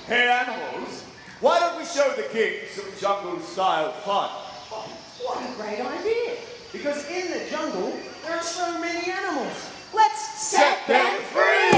Hey animals, why don't we show the kids some jungle-style fun? What a great idea! Because in the jungle, there are so many animals. Let's set them free!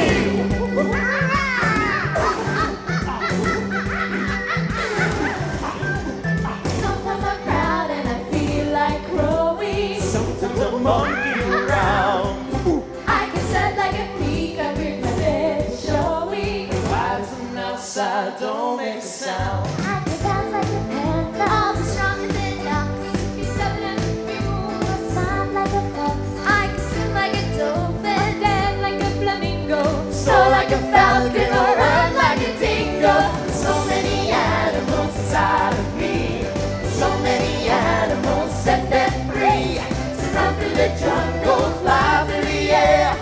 Sometimes I'm proud and I feel like growing. Sometimes I'm monkeying around. I can sound like a peacock with my head showing. Vibes from outside don't make a sound. I can dance like a panther, all the strongest in ducks. Be southern and be warm, smile like a fox. I can swim like a dolphin, dance like a flamingo, soar like a falcon or run like a dingo. So many animals inside of me. So many animals, set them free. To run through the jungle, fly through the air,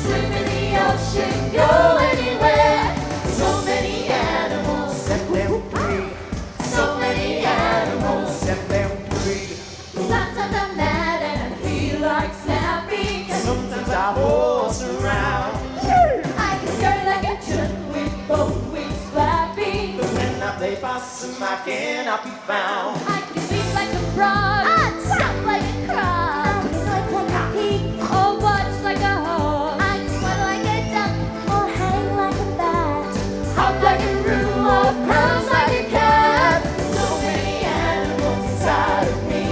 swim in the ocean, go anywhere. So many animals, set them free. So many animals, set them free. Sometimes I'm mad and I feel like snapping. Sometimes I horse around. I can skirt like a truck with both wings flapping. But when I play possum, I cannot be found. I can beat like a frog, jump like a crab, I can like a pig, or watch like a hog. I can fly like a duck, or hang like a bat, Hop like a room or pounce like a cat. So many animals inside of me.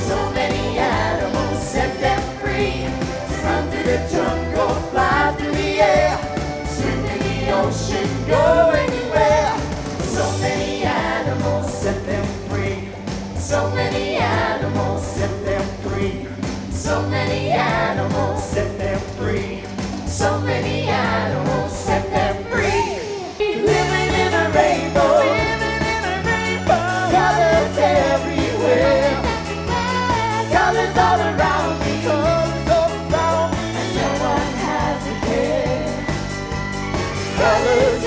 So many animals, set them free. Run through the jungle, fly through the air, swim in the ocean, go anywhere. So many animals, set them free. So many animals, set them free. So many animals, set them free. So many animals, set them free. Living in a rainbow, living in a rainbow. Colors everywhere, colors all around me, colors all around me, and no one has a care. Colors